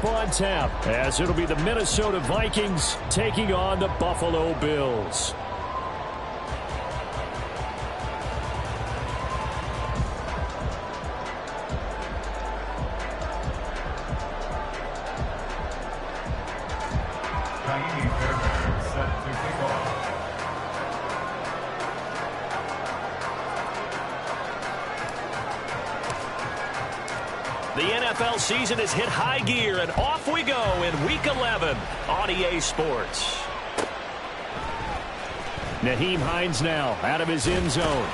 lineup on tap, as it'll be the Minnesota Vikings taking on the Buffalo Bills. The NFL season has hit high gear, and off we go in Week 11 on EA Sports. Nyheim Hines now out of his end zone.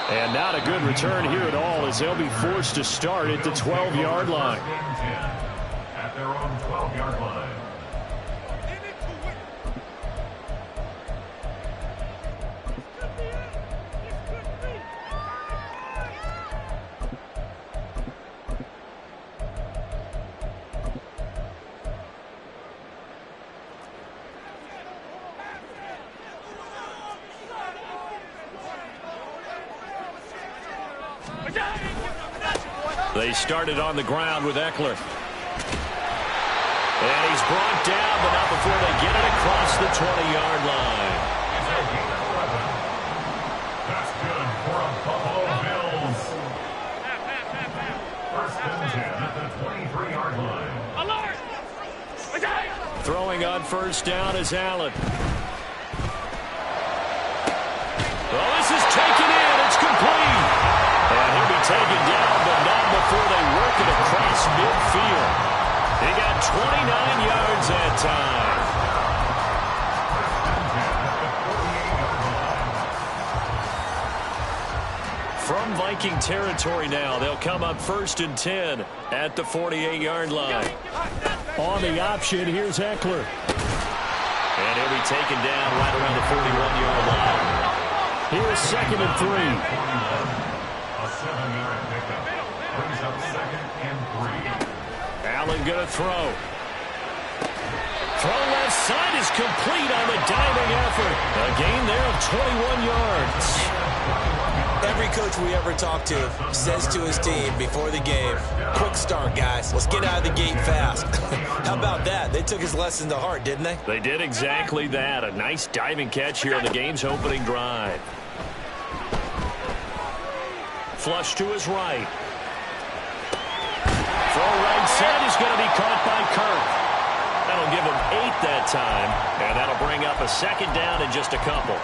And not a good return here at all, as they'll be forced to start at the 12-yard line. At their own 12-yard line. They started on the ground with Eckler. And he's brought down, but not before they get it across the 20-yard line. That's good for a Buffalo Bills. First and 10 at the 23-yard line. Throwing on first down is Allen. Well, this is taken in. It's complete. And he'll be taken down, but not before they work it across midfield. He got 29 yards that time. From Viking territory now, they'll come up first and 10 at the 48-yard line. On the option, here's Eckler. And he'll be taken down right around the 41-yard line. Here's second and 3. A 7-yard pickup. Brings up second and 3. Allen going to throw. Throw left side is complete on the diving effort. A gain there of 21 yards. Every coach we ever talk to says to his team before the game, quick start, guys. Let's get out of the gate fast. How about that? They took his lesson to heart, didn't they? They did exactly that. A nice diving catch here on the game's opening drive. Flush to his right. Throw right side is going to be caught by Kirk. That'll give him 8 that time, and that'll bring up a second down in just a couple.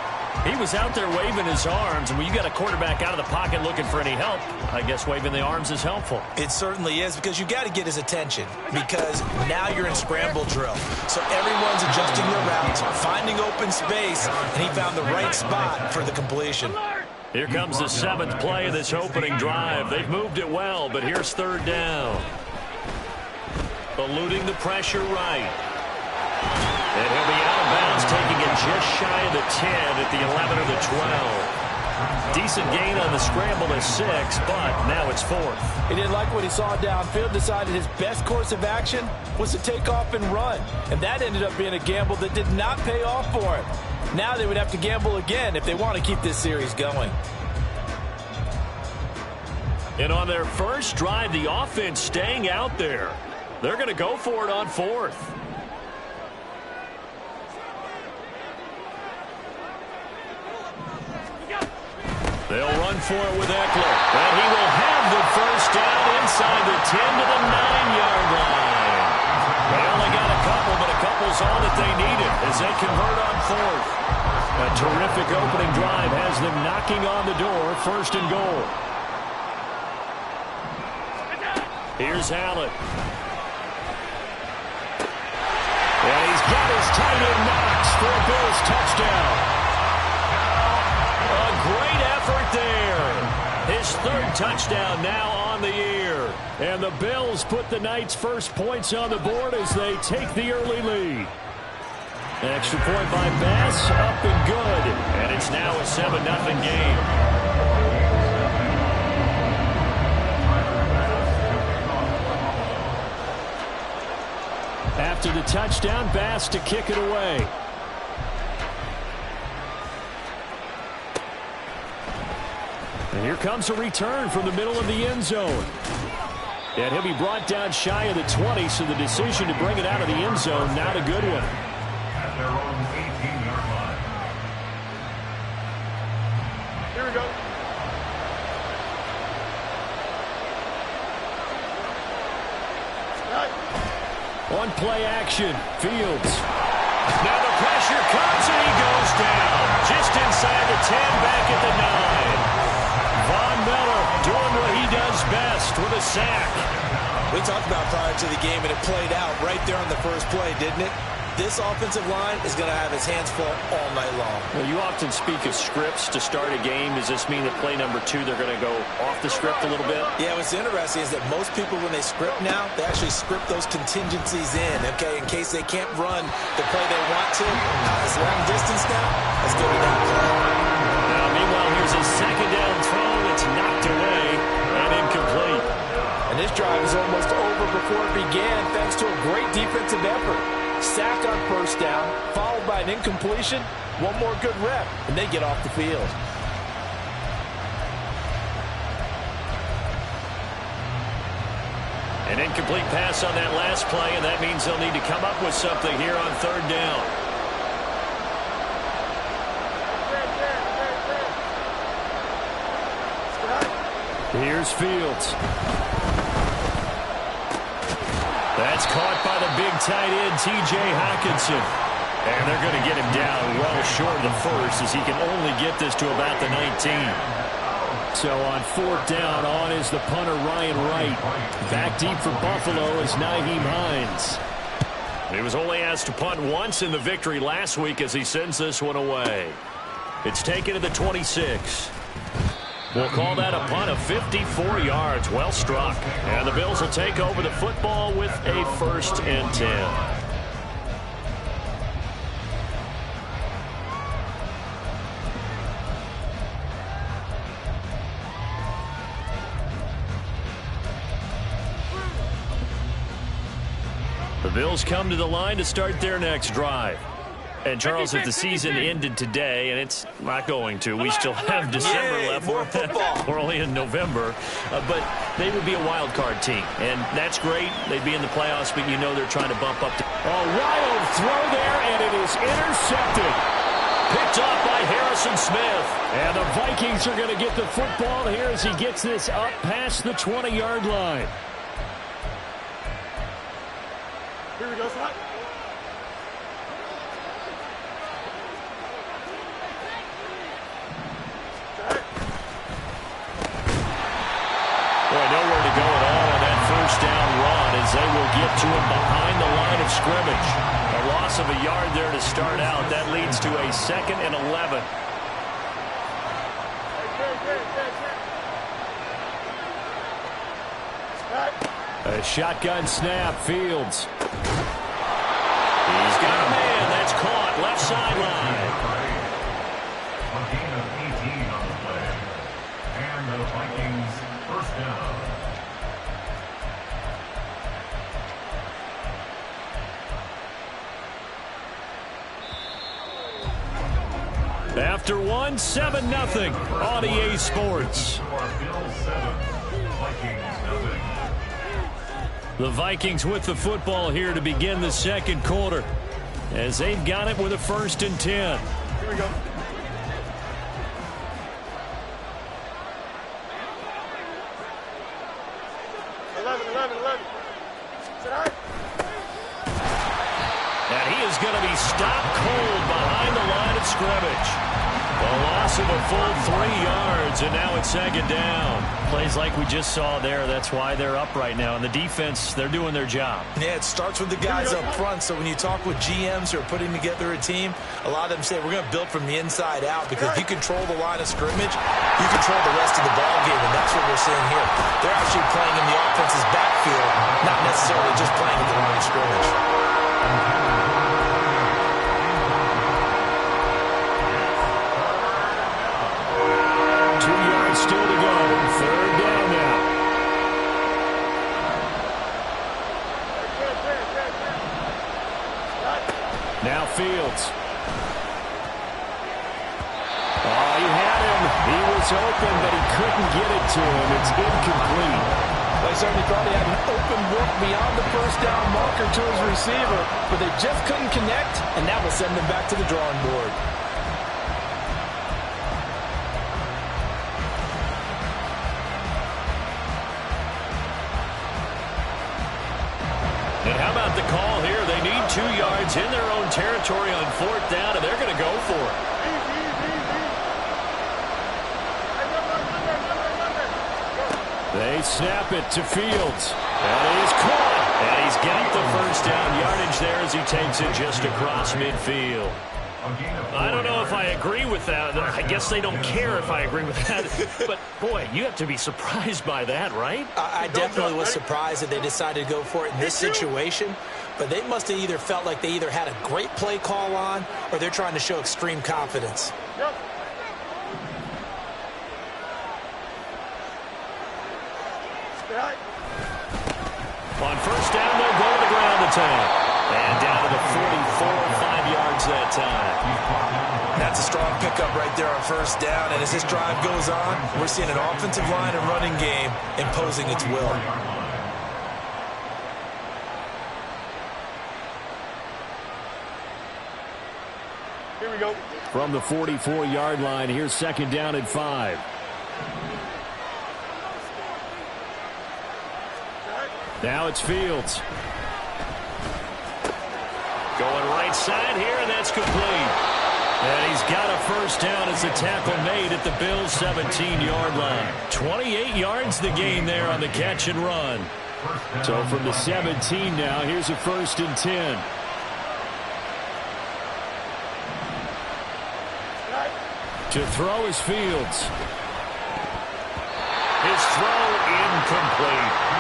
He was out there waving his arms, and when you got a quarterback out of the pocket looking for any help, I guess waving the arms is helpful. It certainly is, because you got to get his attention, because now you're in scramble drill. So everyone's adjusting their routes, finding open space, and he found the right spot for the completion. Here comes the 7th play of this opening drive. They've moved it well, but here's third down. Eluding the pressure right. And he'll be out of bounds, taking it just shy of the 10 at the 11 or the 12. Decent gain on the scramble to 6, but now it's 4th. He didn't like what he saw downfield, decided his best course of action was to take off and run. And that ended up being a gamble that did not pay off for him. Now they would have to gamble again if they want to keep this series going. And on their first drive, the offense staying out there. They're going to go for it on 4th. They'll run for it with Eckler. And he will have the first down inside the 10 to the 9-yard line. They only got a couple, but a couple's all that they needed as they convert on 4th. A terrific opening drive has them knocking on the door, first and goal. Here's Allen. And he's got his tight end Knox for a Bills touchdown. A great effort there. His 3rd touchdown now on the year. And the Bills put the night's first points on the board as they take the early lead. An extra point by Bass, up and good. And it's now a 7-0 game. After the touchdown, Bass to kick it away. And here comes a return from the middle of the end zone. And he'll be brought down shy of the 20, so the decision to bring it out of the end zone, not a good one. At their own 18-yard line. Here we go. On play action, Fields. Now the pressure comes and he goes down. Just inside the 10, back at the 9. Von Miller doing what he does best with a sack. We talked about prior to the game, and it played out right there on the first play, didn't it? This offensive line is going to have his hands full all night long. Well, you often speak of scripts to start a game. Does this mean that play number 2, they're going to go off the script a little bit? Yeah, what's interesting is that most people, when they script now, they actually script those contingencies in, okay, in case they can't run the play they want to. It's long distance now. Let's go to that play. Now, meanwhile, here's a second down throw that's knocked away and incomplete. And this drive is almost over before it began, thanks to a great defensive effort. Sack on first down, followed by an incompletion. One more good rep, and they get off the field. An incomplete pass on that last play, and that means they'll need to come up with something here on third down. Here's Fields. That's caught by the big tight end, T.J. Hockenson. And they're going to get him down well short of the first, as he can only get this to about the 19. So on fourth down, on is the punter, Ryan Wright. Back deep for Buffalo is Nyheim Hines. He was only asked to punt once in the victory last week as he sends this one away. It's taken to the 26. We'll call that a punt of 54 yards. Well struck. And the Bills will take over the football with a 1st and 10. The Bills come to the line to start their next drive. And, Charles, if the season ended today, and it's not going to, we still have December left. More football. We're only in November. But they would be a wild card team. And that's great. They'd be in the playoffs, but you know they're trying to bump up. A wild throw there, and it is intercepted. Picked off by Harrison Smith. And the Vikings are going to get the football here as he gets this up past the 20-yard line. Here we go, Scott. Boy, nowhere to go at all on that first down run as they will get to him behind the line of scrimmage. A loss of a yard there to start out. That leads to a 2nd and 11. A shotgun snap, Fields. He's got a man. That's caught. Left sideline. A gain of 18 on the play. And the Vikings first down. After one, 7-0 on EA Sports. Bills 7, Vikings nothing. The Vikings with the football here to begin the second quarter as they've got it with a 1st and 10. Here we go. And he is going to be stopped cold behind the line of scrimmage. A loss of a full 3 yards, and now it's 2nd down. Plays like we just saw there. That's why they're up right now. And the defense, they're doing their job. Yeah, it starts with the guys up front. So when you talk with GMs who are putting together a team, a lot of them say we're going to build from the inside out, because if you control the line of scrimmage, you control the rest of the ball game, and that's what we're seeing here. They're actually playing in the offense's backfield, not necessarily just playing at the line of scrimmage. 2 yards still to go. 3rd down now. Now Fields. Oh, he had him. He was open, but he couldn't get it to him. It's incomplete. They certainly thought he had an open look beyond the first down marker to his receiver, but they just couldn't connect, and that will send them back to the drawing board. And how about the call here? They need 2 yards in their own territory on 4th down, and they're going to go for it. They snap it to Fields. And he's caught. And he's got the first down yardage there as he takes it just across midfield. I don't know if I agree with that. I guess they don't care if I agree with that. But, boy, you have to be surprised by that, right? I definitely was surprised that they decided to go for it in this situation. But they must have either felt like they either had a great play call on or they're trying to show extreme confidence. On first down, they'll go to the ground attack. And down to the 44, 5 yards that time. That's a strong pickup right there on first down. And as this drive goes on, we're seeing an offensive line and running game imposing its will. Here we go. From the 44-yard line, here's 2nd down and 5. Now it's Fields. Going right side here, and that's complete. And he's got a first down as the tackle made at the Bills' 17-yard line. 28 yards the gain there on the catch and run. So from the 17 now, here's a 1st and 10. To throw is Fields. His throw incomplete.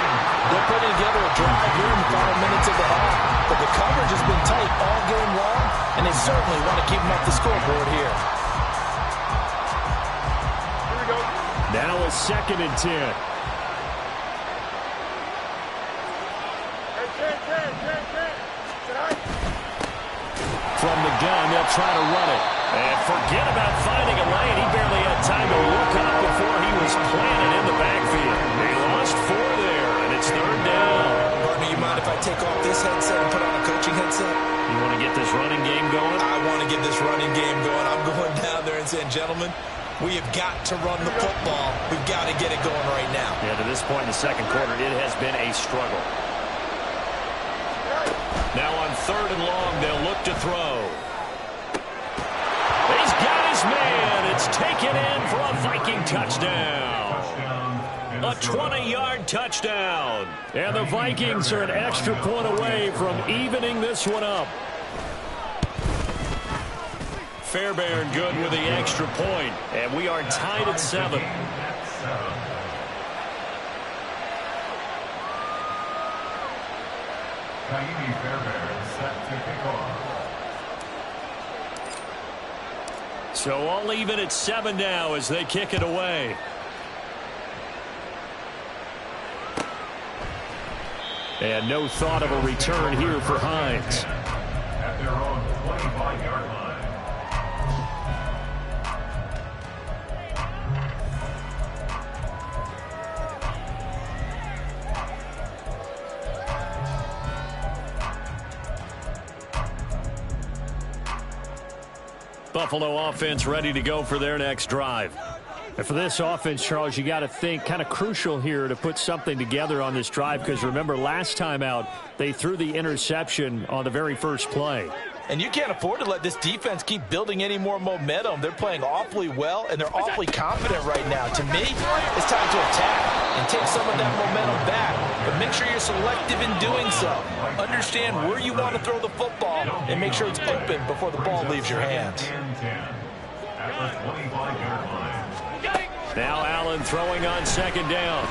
They're putting together a drive here in the final minutes of the half, but the coverage has been tight all game long, and they certainly want to keep them off the scoreboard here. Here we go. Now a 2nd and 10. From the gun, they'll try to run it. And forget about finding a lane. He barely had time to look up before he was planted in the backfield. They lost 4 there, and it's 3rd down. Partner, you mind if I take off this headset and put on a coaching headset? You want to get this running game going? I want to get this running game going. I'm going down there and saying, gentlemen, we have got to run the football. We've got to get it going right now. Yeah, to this point in the 2nd quarter, it has been a struggle. Now on 3rd and long, they'll look to throw. He's got his man. It's taken in for a Viking touchdown. A 20-yard touchdown. And the Vikings are an extra point away from evening this one up. Fairbairn good with the extra point. And we are tied at 7. Set to kick off. So all even at 7 now as they kick it away. And no thought of a return here for Hines. At their own 25-yard line. Buffalo offense ready to go for their next drive. And for this offense, Charles, you got to think kind of crucial here to put something together on this drive, because remember last time out they threw the interception on the very first play. And you can't afford to let this defense keep building any more momentum. They're playing awfully well, and they're awfully confident right now. To me, it's time to attack and take some of that momentum back. But make sure you're selective in doing so. Understand where you want to throw the football and make sure it's open before the ball leaves your hands. Now Allen throwing on 2nd down.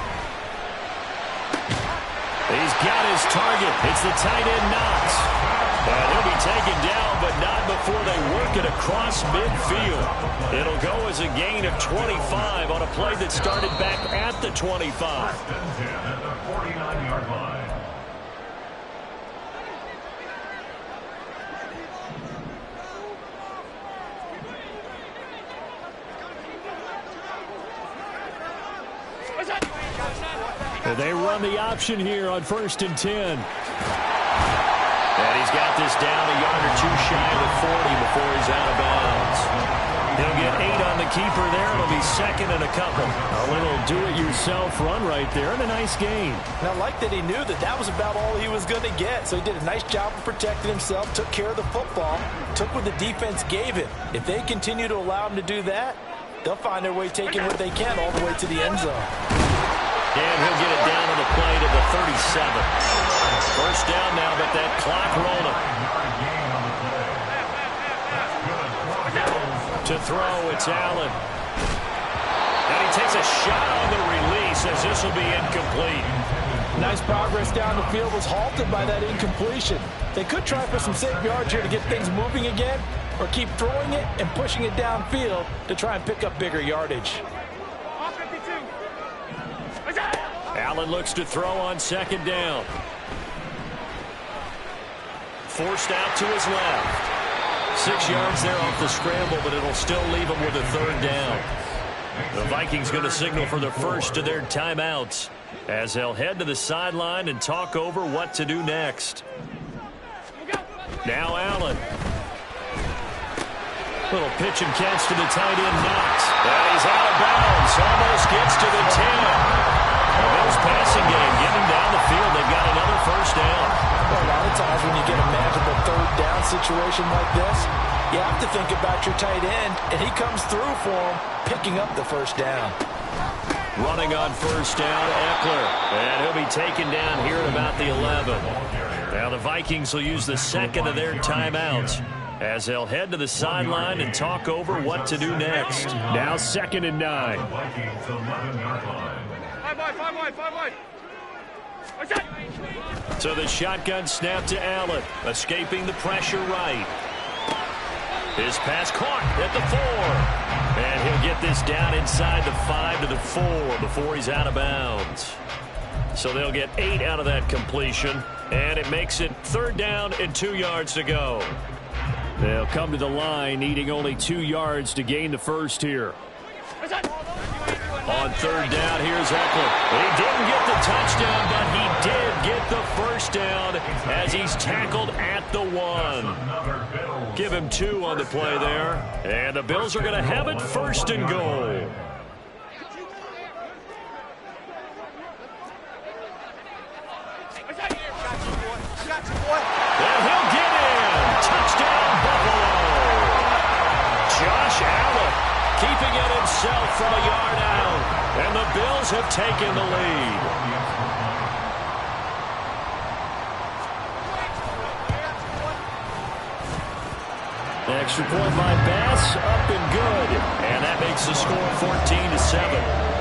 He's got his target. It's the tight end Knox. And he'll be taken down, but not before they work it across midfield. It'll go as a gain of 25 on a play that started back at the 25. At the 49-yard line. And they run the option here on 1st and 10. And he's got this down a yard or two shy of the 40 before he's out of bounds. He'll get 8 on the keeper there. It'll be 2nd and a couple. A little do-it-yourself run right there, and a nice gain. And I like that he knew that that was about all he was going to get. So he did a nice job of protecting himself, took care of the football, took what the defense gave him. If they continue to allow him to do that, they'll find their way taking what they can all the way to the end zone. And he'll get it down on the play to the 37. First down now, but that clock rolling. To throw, it's Allen. And he takes a shot on the release as this will be incomplete. Nice progress down the field, was halted by that incompletion. They could try for some safe yards here to get things moving again, or keep throwing it and pushing it downfield to try and pick up bigger yardage. Allen looks to throw on 2nd down. Forced out to his left. 6 yards there off the scramble, but it'll still leave him with a 3rd down. The Vikings going to signal for the first of their timeouts as they'll head to the sideline and talk over what to do next. Now Allen. Little pitch and catch to the tight end, Knox. And he's out of bounds. Almost gets to the 10. The Bills passing game, getting down the field. They've got another first down. Well, a lot of times when you get a manageable 3rd down situation like this, you have to think about your tight end, and he comes through for him, picking up the first down. Running on 1st down, Eckler. And he'll be taken down here at about the 11. Now the Vikings will use the 2nd of their timeouts as they'll head to the sideline and talk over what to do next. Now 2nd and 9. So the shotgun snap to Allen, escaping the pressure right. His pass caught at the 4. And he'll get this down inside the 5 to the 4 before he's out of bounds. So they'll get 8 out of that completion, and it makes it 3rd down and 2 yards to go. They'll come to the line, needing only 2 yards to gain the first here. On 3rd down, here's Eckler. He didn't get the touchdown, but he did get the first down as he's tackled at the 1. Give him 2 on the play there. And the Bills are going to have it 1st and goal. And he'll get in. Touchdown, Buffalo. Josh Allen keeping it himself from a yard out. And the Bills have taken the lead. Extra point by Bass, up and good. And that makes the score 14-7.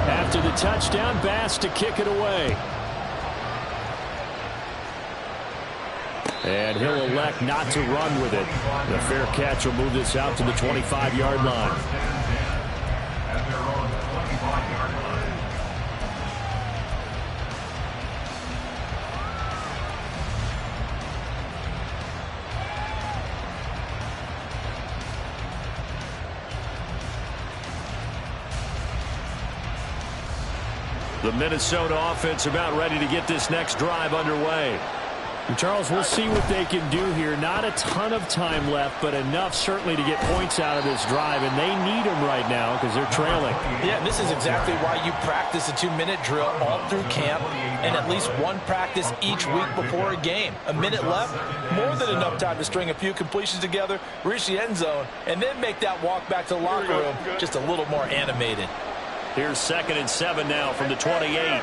After the touchdown, Bass to kick it away. And he'll elect not to run with it. The fair catch will move this out to the 25-yard line. The Minnesota offense about ready to get this next drive underway. And Charles, we'll see what they can do here. Not a ton of time left, but enough certainly to get points out of this drive, and they need them right now because they're trailing. Yeah, and this is exactly why you practice a 2-minute drill all through camp and at least one practice each week before a game. A minute left, more than enough time to string a few completions together, reach the end zone, and then make that walk back to the locker room just a little more animated. Here's 2nd and 7 now from the 28.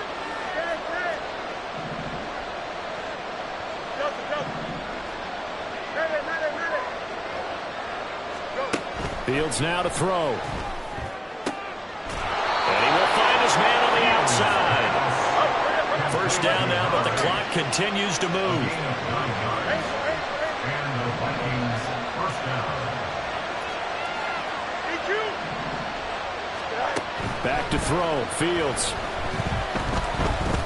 Fields now to throw. And he will find his man on the outside. First down now, but the clock continues to move. Back to throw. Fields.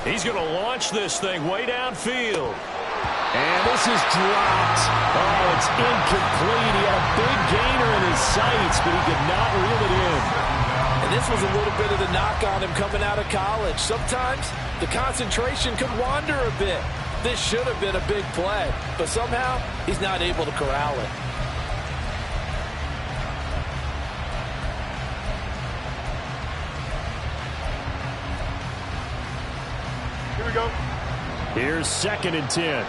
He's going to launch this thing way downfield. And this is dropped. Oh, it's incomplete. He had a big gainer in his sights, but he could not reel it in. And this was a little bit of the knock on him coming out of college. Sometimes the concentration could wander a bit. This should have been a big play, but somehow he's not able to corral it. Here we go. Here's 2nd and 10.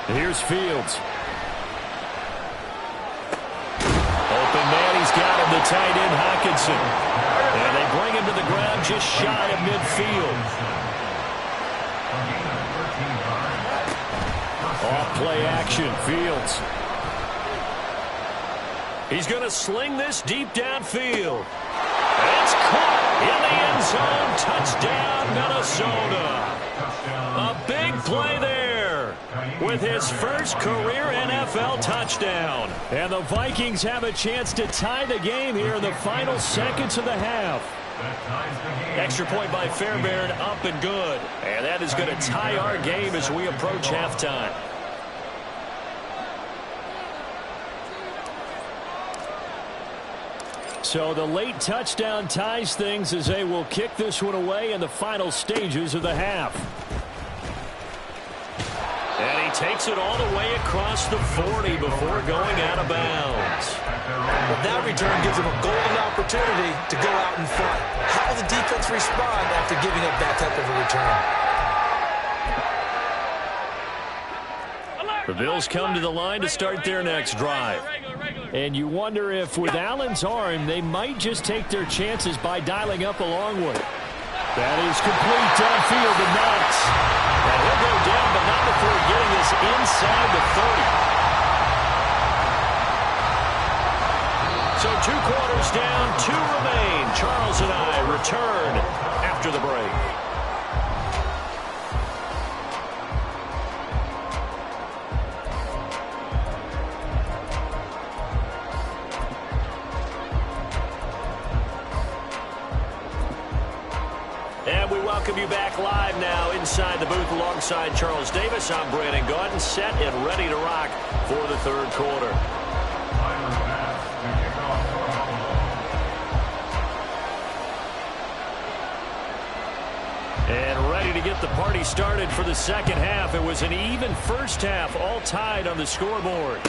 Here's Fields. Open man, he's got him, the tight end, Hockenson. And they bring him to the ground just shy of midfield. Off play action, Fields. He's going to sling this deep downfield. It's caught in the end zone. Touchdown, Minnesota. A big play there with his first career NFL touchdown. And the Vikings have a chance to tie the game here in the final seconds of the half. Extra point by Fairbairn, up and good. And that is going to tie our game as we approach halftime. So the late touchdown ties things as they will kick this one away in the final stages of the half. And he takes it all the way across the 40 before going out of bounds. Well, that return gives him a golden opportunity to go out in front. How will the defense respond after giving up that type of a return? The Bills come to the line to start their next drive. And you wonder if with Allen's arm, they might just take their chances by dialing up a long one. That is complete downfield to Knox. And he'll go down, but not before getting this inside the 30. So 2 quarters down, 2 remain. Charles and I return after the break. And we welcome you back live now inside the booth alongside Charles Davis. I'm Brandon Gaudin, set and ready to rock for the 3rd quarter. And ready to get the party started for the 2nd half. It was an even first half, all tied on the scoreboard.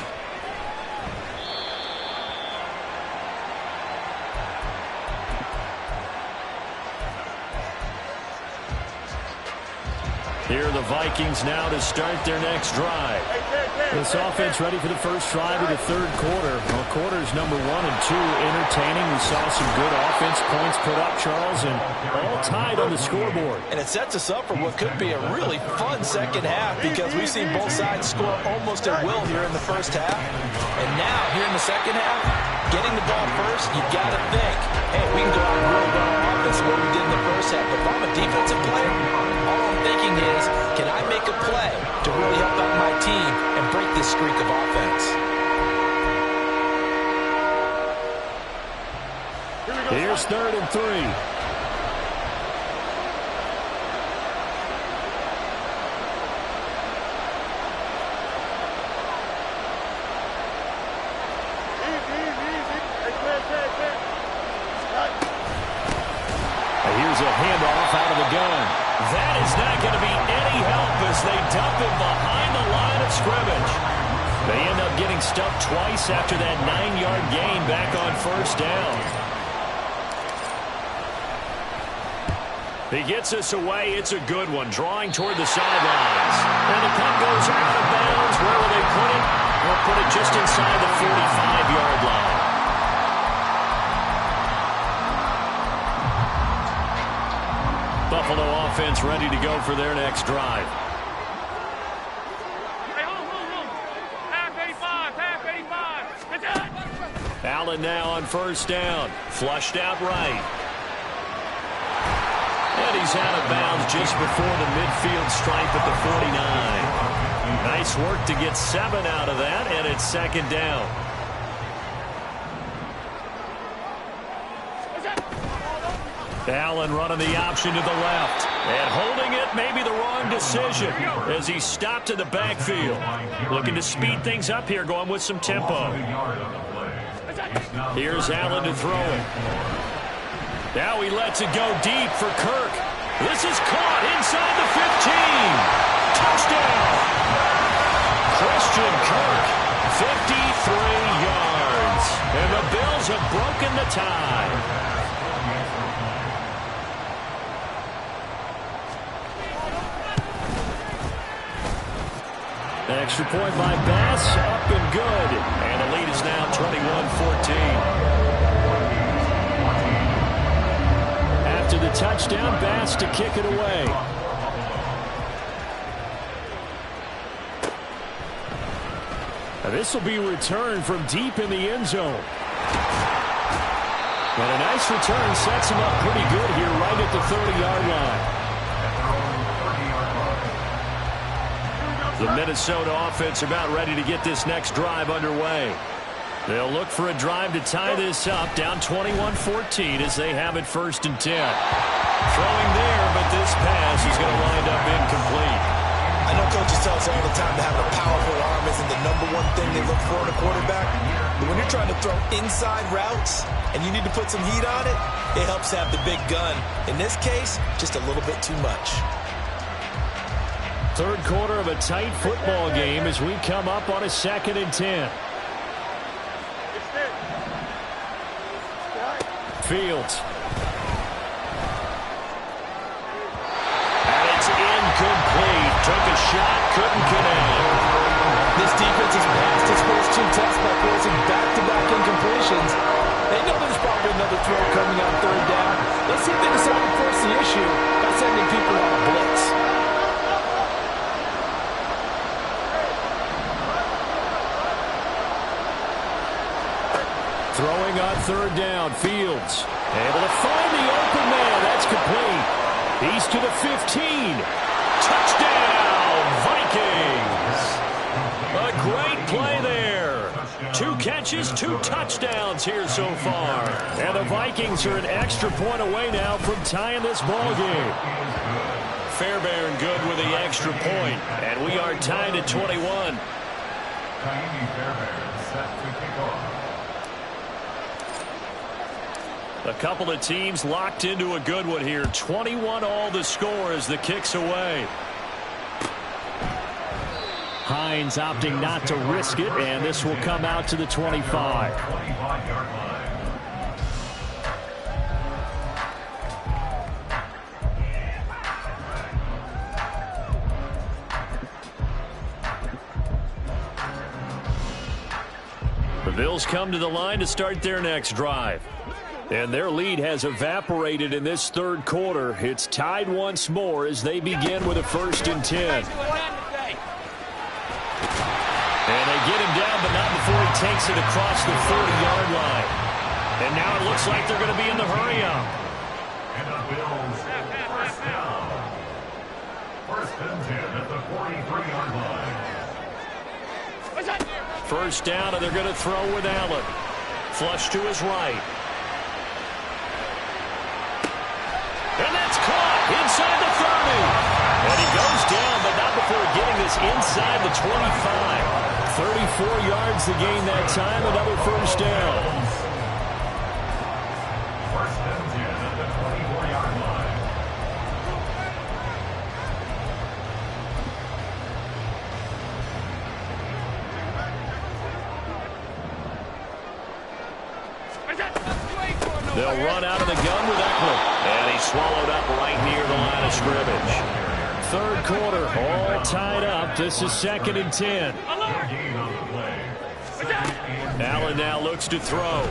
Here are the Vikings now to start their next drive. This offense ready for the first drive of the 3rd quarter. Well, quarters number 1 and 2 entertaining. We saw some good offense points put up, Charles, and all tied on the scoreboard. And it sets us up for what could be a really fun 2nd half because we've seen both sides score almost at will here in the first half. And now, here in the 2nd half, getting the ball first, you've got to think, hey, we can go out and really run our offense what we did in the first half. But if I'm a defensive player, all I'm thinking is, can I make a play to really help out my team and break this streak of offense? Here's 3rd and 3. Here's a handoff out of the gun. That is not going to be any help as they dump him behind the line of scrimmage. They end up getting stuffed twice after that 9-yard gain back on 1st down. He gets us away. It's a good one, drawing toward the sidelines. And the punt goes out of bounds. Where will they put it? They'll put it just inside the 45-yard line. Buffalo offense ready to go for their next drive. Half 85. Allen now on 1st down. Flushed out right. And he's out of bounds just before the midfield stripe at the 49. Nice work to get 7 out of that, and it's 2nd down. Allen running the option to the left. And holding it, maybe the wrong decision as he stopped in the backfield. Looking to speed things up here, going with some tempo. Here's Allen to throw it. Now he lets it go deep for Kirk. This is caught inside the 15. Touchdown! Christian Kirk, 53 yards. And the Bills have broken the tie. Extra point by Bass, up and good. And the lead is now 21-14. After the touchdown, Bass to kick it away. Now this will be returned from deep in the end zone. And a nice return sets him up pretty good here right at the 30-yard line. The Minnesota offense about ready to get this next drive underway. They'll look for a drive to tie this up, down 21-14 as they have it 1st and 10. Throwing there, but this pass is going to wind up incomplete. I know coaches tell us all the time that having a powerful arm isn't the #1 thing they look for in a quarterback. But when you're trying to throw inside routes and you need to put some heat on it, it helps have the big gun. In this case, just a little bit too much. Third quarter of a tight football game as we come up on a 2nd and 10. Fields. And it's incomplete. Took a shot, couldn't connect. This defense has passed its first 2 tests by forcing back-to-back incompletions. They know there's probably another throw coming on 3rd down. Let's see if they decide to force the issue by sending people on a blitz. Throwing on 3rd down, Fields. Able to find the open man. That's complete. He's to the 15. Touchdown, Vikings. A great play there. 2 catches, 2 touchdowns here so far. And the Vikings are an extra point away now from tying this ball game. Fairbairn good with the extra point. And we are tied at 21. A couple of teams locked into a good one here. 21 all the score as the kick's away. Hines opting not to risk it, and this will come out to the 25. The Bills come to the line to start their next drive. And their lead has evaporated in this 3rd quarter. It's tied once more as they begin with a 1st and 10. And they get him down, but not before he takes it across the 30-yard line. And now it looks like they're going to be in the hurry-up. And the Bills first down. 1st and 10 at the 43-yard line. 1st down, and they're going to throw with Allen. Flush to his right. And that's caught inside the 30. And he goes down, but not before getting this inside the 25. 34 yards to gain that time, another 1st down. 1st and 10 at the 24-yard line. They'll run out of the gun with Eckler. And he's swallowed up right near the line of scrimmage. 3rd quarter, all tied up. This is 2nd and 10. Allen now looks to throw.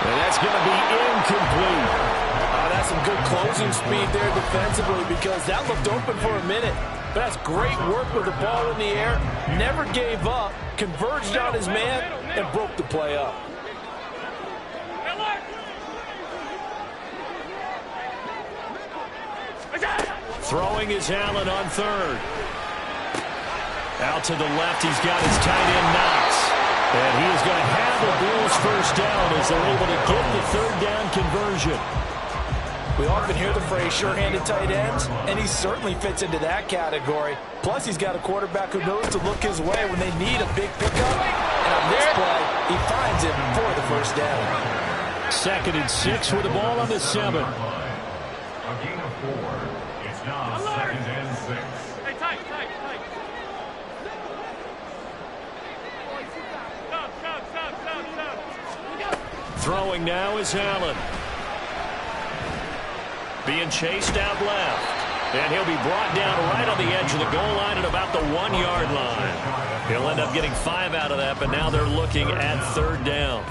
And that's going to be incomplete. That's some good closing speed there defensively because that looked open for a minute. But that's great work with the ball in the air. Never gave up, converged on his man, and broke the play up. Throwing is Allen on 3rd. Out to the left, he's got his tight end Knox. And he is going to have the Bills first down as they're able to get the third down conversion. We often hear the phrase sure-handed tight ends, and he certainly fits into that category. Plus, he's got a quarterback who knows to look his way when they need a big pickup. And on this play, he finds it for the first down. 2nd and 6 with the ball on the 7. A gain of 4. It's now 2nd and 6. Hey, tight. Stop. Throwing now is Allen. Being chased out left. And he'll be brought down right on the edge of the goal line at about the 1-yard line. He'll end up getting 5 out of that, but now they're looking at third down.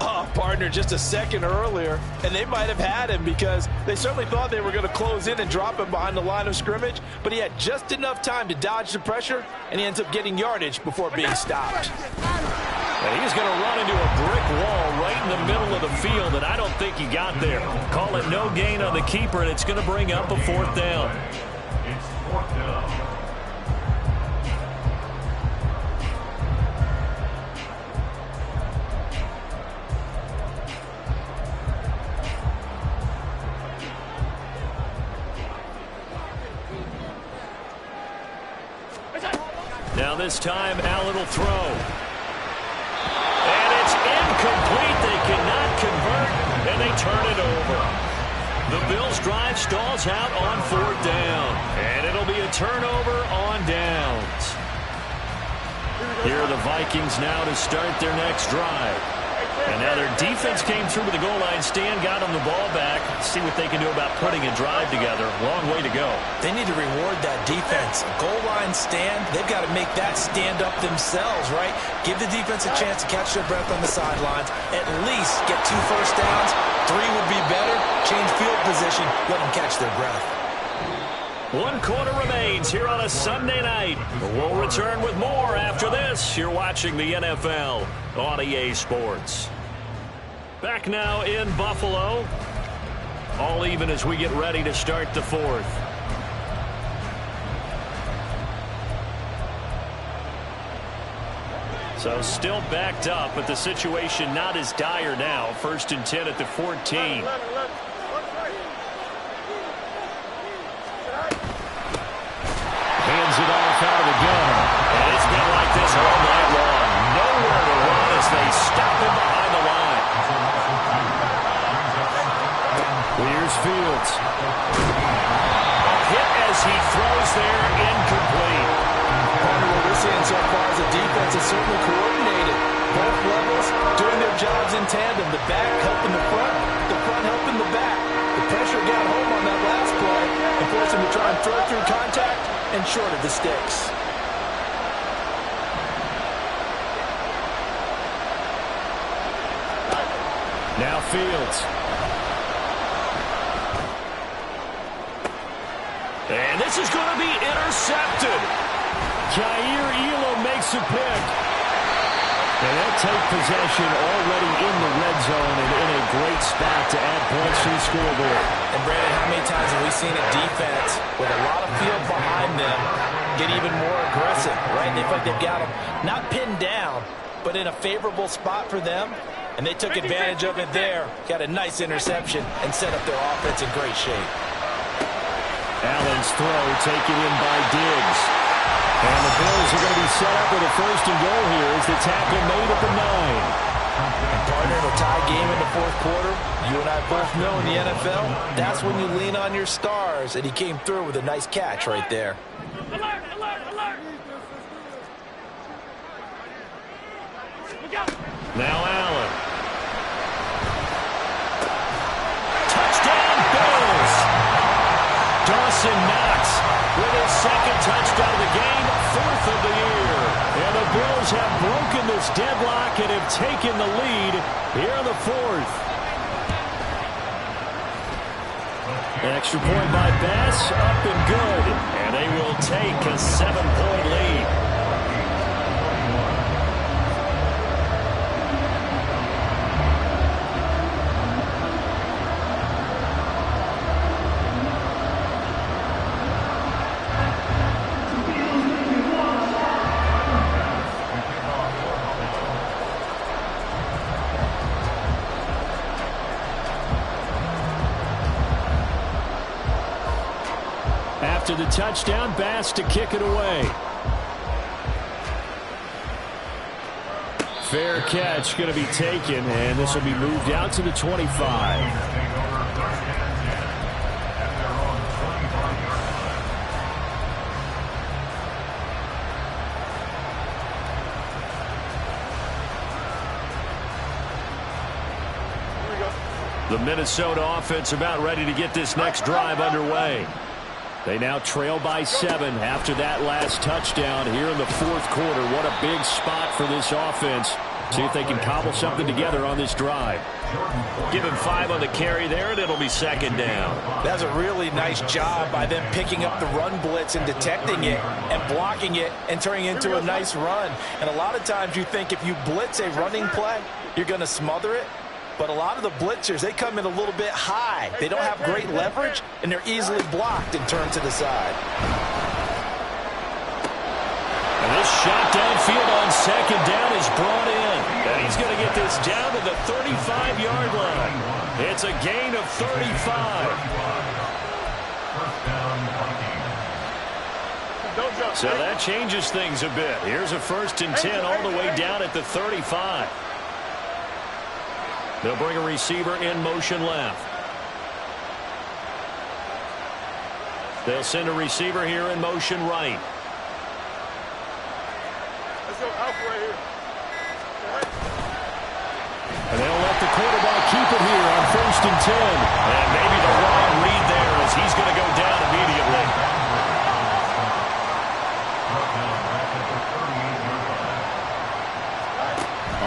Oh, partner, just a second earlier, and they might have had him because they certainly thought they were going to close in and drop him behind the line of scrimmage, but he had just enough time to dodge the pressure, and he ends up getting yardage before being stopped. And he's going to run into a brick wall right in the middle of the field, and I don't think he got there. Call it no gain on the keeper, and it's going to bring up a 4th down. It's 4th down. Now this time, Allen will throw. And it's incomplete. They cannot convert, and they turn it over. The Bills' drive stalls out on 4th down. And it'll be a turnover on downs. Here are the Vikings now to start their next drive. And now their defense came through with the goal line stand, got them the ball back. See what they can do about putting a drive together. Long way to go. They need to reward that defense. Goal line stand, they've got to make that stand up themselves, right? Give the defense a chance to catch their breath on the sidelines. At least get 2 first downs. 3 would be better. Change field position. Let them catch their breath. 1 quarter remains here on a Sunday night. We'll return with more after this. You're watching the NFL on EA Sports. Back now in Buffalo. All even as we get ready to start the 4th. So still backed up, but the situation not as dire now. 1st and 10 at the 14. Hands it off out of the gun. And it's been like this all night long. Nowhere to run as they stop him behind the line. Here's Fields. A hit as he throws there, incomplete. What we're seeing so far is the defense is certainly coordinated. Both levels doing their jobs in tandem. The back helping the front helping the back. The pressure got home on that last play and forced him to try and throw through contact and short of the sticks. Now Fields. And this is going to be intercepted. Jair Elam makes a pick. And they'll take possession already in the red zone and in a great spot to add points to the scoreboard. And Brandon, how many times have we seen a defense with a lot of field behind them get even more aggressive, right? They feel like they've got them not pinned down, but in a favorable spot for them. And they took advantage of it there, got a nice interception, and set up their offense in great shape. Allen's throw taken in by Diggs. And the Bills are going to be set up with a 1st and goal here as the tackle made at the 9. And partner, in a tie game in the 4th quarter, you and I both know in the NFL, that's when you lean on your stars, and he came through with a nice catch right there. Alert! Now Allen. Touchdown, Bills! Dawson Knox with his 2nd touchdown of the game, 4th of the year. And the Bills have broken this deadlock and have taken the lead here in the 4th. Extra point by Bass, up and good. And they will take a 7-point lead. After the touchdown, Bass to kick it away. Fair catch going to be taken, and this will be moved out to the 25. The Minnesota offense about ready to get this next drive underway. They now trail by 7 after that last touchdown here in the fourth quarter. What a big spot for this offense. See if they can cobble something together on this drive. Give him 5 on the carry there, and it'll be second down. That's a really nice job by them picking up the run blitz and detecting it and blocking it and turning it into a nice run. And a lot of times you think if you blitz a running play, you're going to smother it. But a lot of the blitzers, they come in a little bit high. They don't have great leverage, and they're easily blocked and turned to the side. And this shot downfield on second down is brought in. And he's going to get this down to the 35-yard line. It's a gain of 35. So that changes things a bit. Here's a 1st and 10 all the way down at the 35. They'll bring a receiver in motion left. They'll send a receiver here in motion right. Let's go Alpha right here. And they'll let the quarterback keep it here on 1st and 10. And maybe the wrong read there as he's going to go down immediately.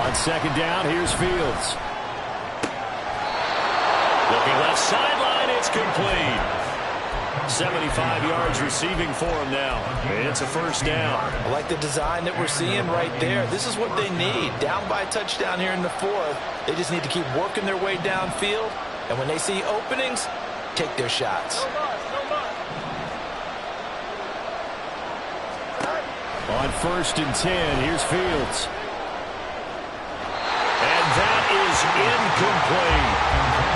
On second down, here's Fields. Looking left sideline, it's complete. 75 yards receiving for him now. It's a 1st down. I like the design that we're seeing right there. This is what they need. Down by a touchdown here in the 4th. They just need to keep working their way downfield. And when they see openings, take their shots. On 1st and 10, here's Fields. And that is incomplete.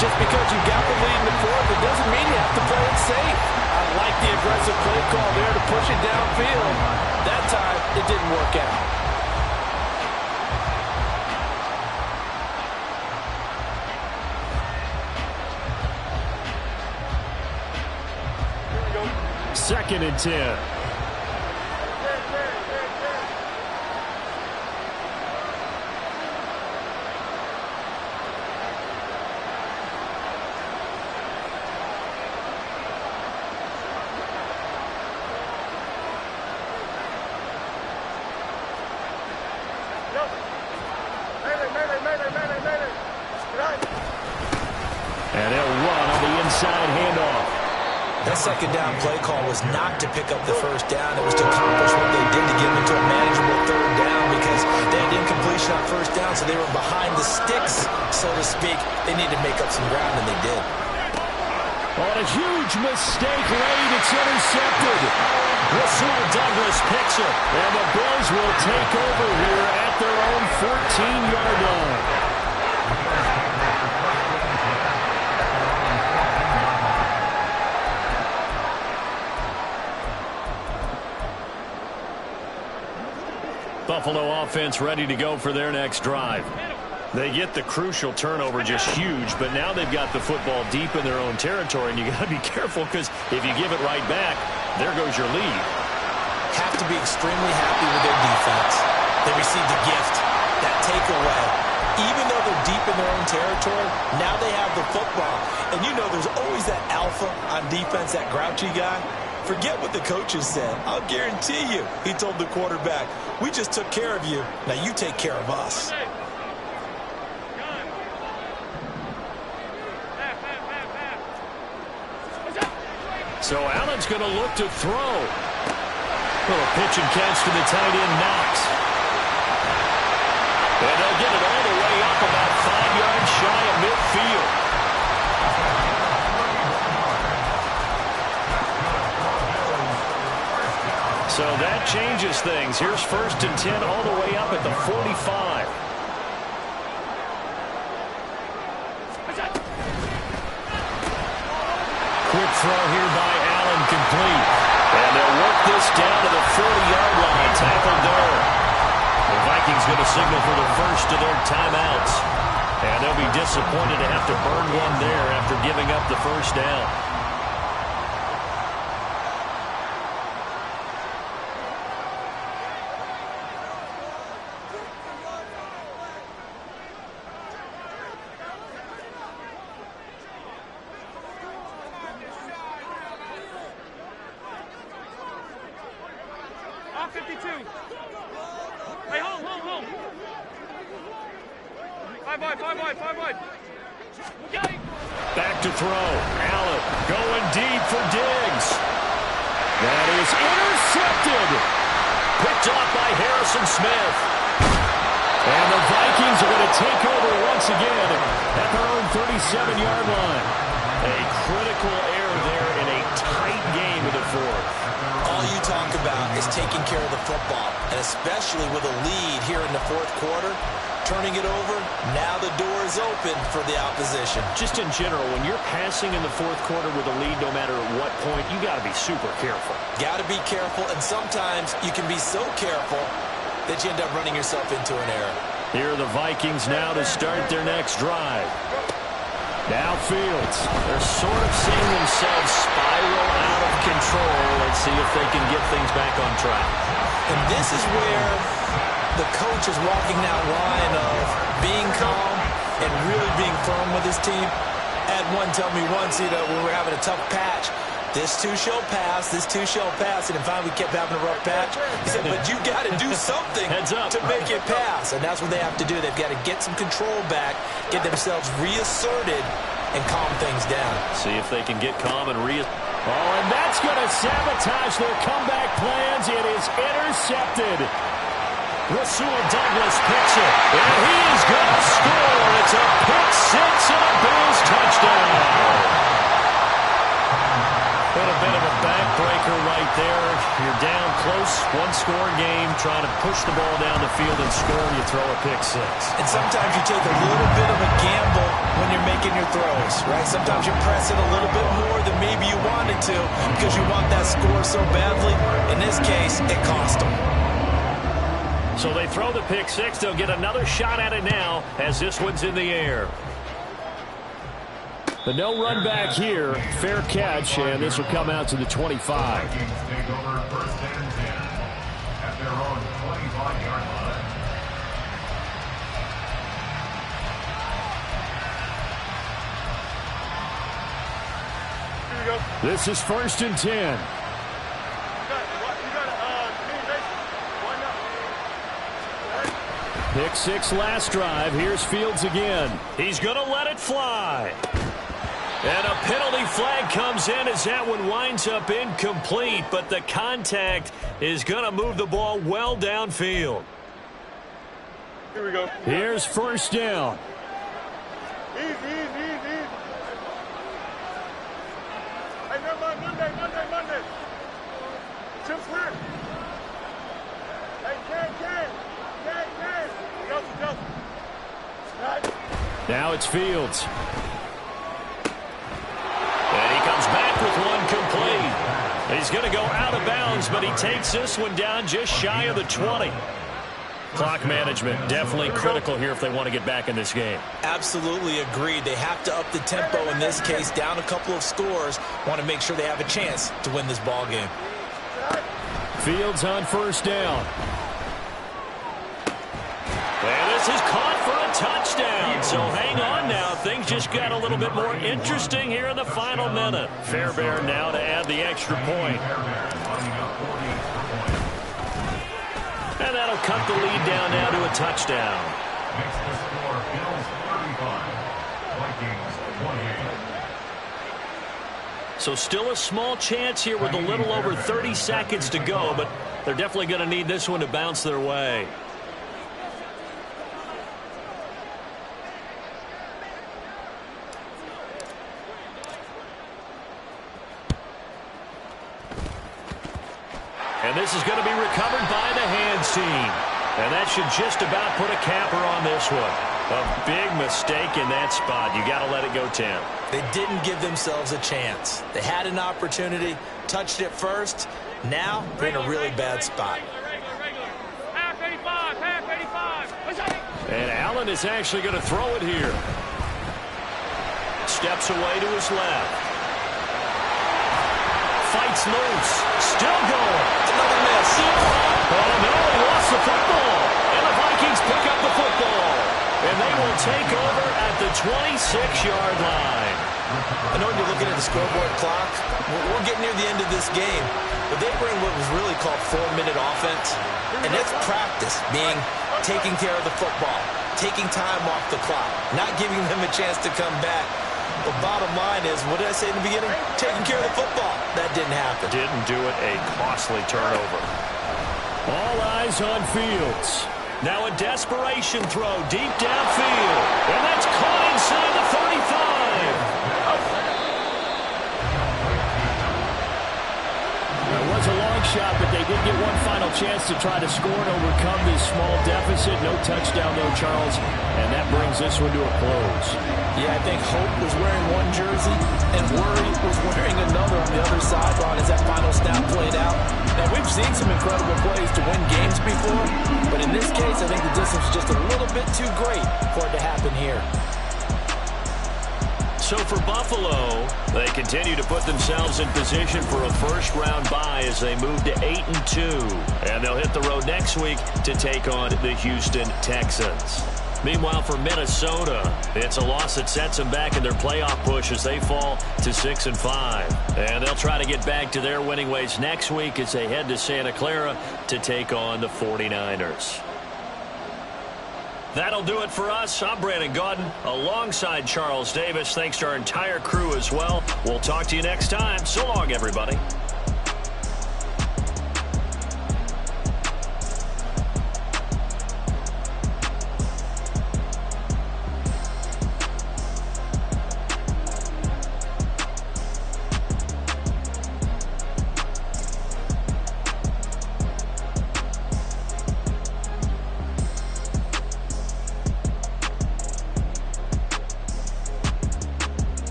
Just because you got the lead in the 4th, it doesn't mean you have to play it safe. I like the aggressive play call there to push it downfield. That time, it didn't work out. Second and 10. And they'll run on the inside handoff. That second down play call was not to pick up the 1st down. It was to accomplish what they did to get them into a manageable 3rd down because they had incompletion on 1st down, so they were behind the sticks, so to speak. They needed to make up some ground, and they did. On a huge mistake late, it's intercepted. Rasul Douglas picks it, and the Bills will take over here at their own 14-yard line. Buffalo offense ready to go for their next drive. They get the crucial turnover, just huge, but now they've got the football deep in their own territory, and you got to be careful because if you give it right back, there goes your lead. Have to be extremely happy with their defense. They received a gift, that takeaway. Even though they're deep in their own territory, now they have the football. And you know there's always that alpha on defense, that grouchy guy. Forget what the coaches said. I'll guarantee you, he told the quarterback, we just took care of you. Now you take care of us. So Allen's going to look to throw. Little pitch and catch to the tight end, Knox. And they'll get it all the way up about 5 yards shy of midfield. So that changes things. Here's 1st and 10 all the way up at the 45. quick throw here by Allen, complete. And they'll work this down to the 40-yard line. Tackled there. The Vikings going to signal for the first of their timeouts. And they'll be disappointed to have to burn one there after giving up the first down. Back to throw. Allen going deep for Diggs. That is intercepted. Picked up by Harrison Smith. And the Vikings are going to take over once again at their own 37-yard line. A critical error there in a tight game of the fourth. All you talk about is taking care of the football, and especially with a lead here in the fourth quarter, turning it over, now the door is open for the opposition. Just in general, when you're passing in the fourth quarter with a lead, no matter at what point, you got to be super careful. Got to be careful, and sometimes you can be so careful that you end up running yourself into an error. Here are the Vikings now to start their next drive. Now Fields. They're sort of seeing themselves spiral out of control. Let's see if they can get things back on track. And this is where the coach is walking that line of being calm and really being firm with his team. Had one tell me once, when we were having a tough patch, this too shall pass, this too shall pass, and finally we kept having a rough patch. He said, but you got to do something to make it pass, and that's what they have to do. They've got to get some control back, get themselves reasserted, and calm things down. See if they can get calm and and that's going to sabotage their comeback plans. It is intercepted. Rasul Douglas picks it, and he is going to score. It's a pick six and a Bills touchdown. And a bit of a backbreaker right there. You're down close, one-score game, trying to push the ball down the field and score, and you throw a pick six. And sometimes you take a little bit of a gamble when you're making your throws, right? Sometimes you press it a little bit more than maybe you wanted to because you want that score so badly. In this case, it cost them. So they throw the pick six. They'll get another shot at it now as this one's in the air. The no run back here, fair catch, and this will come out to the 25. Vikings take over first and 10 at their own 25-yard line. Here we go. This is first and 10. You got one up. Pick six last drive. Here's Fields again. He's going to let it fly. And a penalty flag comes in as that one winds up incomplete, but the contact is going to move the ball well downfield. Here we go. Here's first down. Easy. Hey, never mind. Monday. Chip clear. Hey, Ken. Go. Right. Now it's Fields. And he comes back with one complete. He's going to go out of bounds, but he takes this one down just shy of the 20. Clock management definitely critical here if they want to get back in this game. Absolutely agreed. They have to up the tempo in this case, down a couple of scores. Want to make sure they have a chance to win this ball game. Fields on first down. And this is caught for a touchdown. So hang on now. Things just got a little bit more interesting here in the final minute. Fairbairn now to add the extra point. And that'll cut the lead down now to a touchdown. Makes the score Bills 35, Vikings 28. So still a small chance here with a little over 30 seconds to go, but they're definitely going to need this one to bounce their way. And this is going to be recovered by the hands team. And that should just about put a capper on this one. A big mistake in that spot. You got to let it go 10. They didn't give themselves a chance. They had an opportunity, touched it first. Now they're in a really bad spot. Half 85, half 85. And Allen is actually going to throw it here. Steps away to his left. Fights loose. Still going. Another miss. Oh, no, he lost the football. And the Vikings pick up the football. And they will take over at the 26-yard line. I know when you're looking at the scoreboard clock, we're getting near the end of this game, but they bring what was really called 4-minute offense, and that's practice, being taking care of the football, taking time off the clock, not giving them a chance to come back. The bottom line is, what did I say in the beginning? Taking care of the football. That didn't happen. Didn't do it. A costly turnover. All eyes on Fields. Now a desperation throw deep downfield. And that's caught inside the 35. It was a long shot, but they did get one final chance to try to score and overcome this small deficit. No touchdown, though, Charles. And that brings this one to a close. Yeah, I think Hope was wearing one jersey and Worry was wearing another on the other sideline as that final snap played out. Now, we've seen some incredible plays to win games before, but in this case, I think the distance is just a little bit too great for it to happen here. So for Buffalo, they continue to put themselves in position for a first-round bye as they move to 8-2. And they'll hit the road next week to take on the Houston Texans. Meanwhile, for Minnesota, it's a loss that sets them back in their playoff push as they fall to 6-5. And they'll try to get back to their winning ways next week as they head to Santa Clara to take on the 49ers. That'll do it for us. I'm Brandon Gaudin alongside Charles Davis. Thanks to our entire crew as well. We'll talk to you next time. So long, everybody.